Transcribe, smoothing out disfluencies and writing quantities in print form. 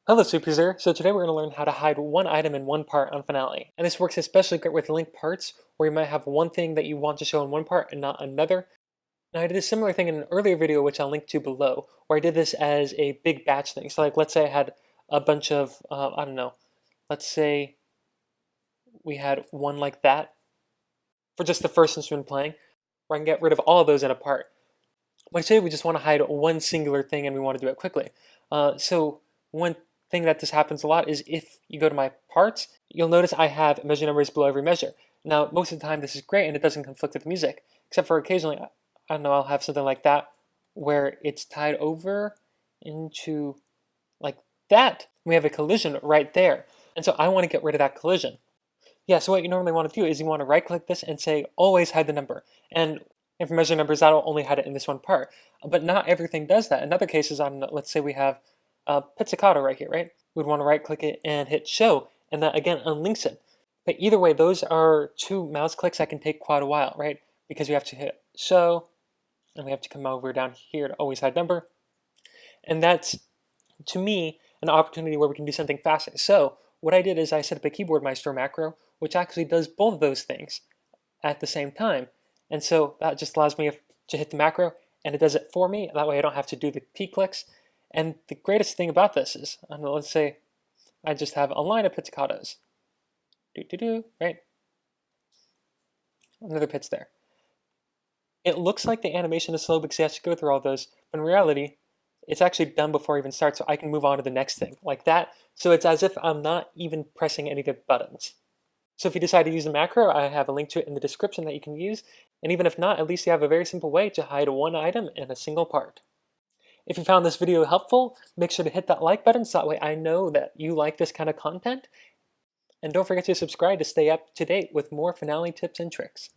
Hello Superuser! So today we're going to learn how to hide one item in one part on Finale. And this works especially great with linked parts, where you might have one thing that you want to show in one part and not another. Now I did a similar thing in an earlier video which I'll link to below, where I did this as a big batch thing. So like let's say I had a bunch of, I don't know, let's say we had one like that for just the first instrument playing, where I can get rid of all of those in a part. But today we just want to hide one singular thing and we want to do it quickly. So one thing that this happens a lot is if you go to my parts, you'll notice I have measure numbers below every measure. Now, most of the time this is great and it doesn't conflict with the music, except for occasionally, I don't know, I'll have something like that where it's tied over into like that. We have a collision right there. And so I want to get rid of that collision. Yeah, so what you normally want to do is you want to right click this and say always hide the number. And for measure numbers, that'll only hide it in this one part. But not everything does that. In other cases, let's say we have pizzicato right here, right? We'd want to right click it and hit show, and that again unlinks it. But either way, those are two mouse clicks that can take quite a while, right? Because we have to hit show, and we have to come over down here to always hide number. And that's, to me, an opportunity where we can do something faster. So what I did is I set up a keyboard Maestro macro, which actually does both of those things at the same time. And so that just allows me to hit the macro, and it does it for me. That way I don't have to do the P clicks. And the greatest thing about this is, I don't know, let's say I just have a line of pizzicatos. Right? Another pitch there. It looks like the animation is slow because you have to go through all those, but in reality, it's actually done before I even start, so I can move on to the next thing, like that. So it's as if I'm not even pressing any of the buttons. So if you decide to use a macro, I have a link to it in the description that you can use, and even if not, at least you have a very simple way to hide one item in a single part. If you found this video helpful, make sure to hit that like button so that way I know that you like this kind of content. And don't forget to subscribe to stay up to date with more Finale tips and tricks.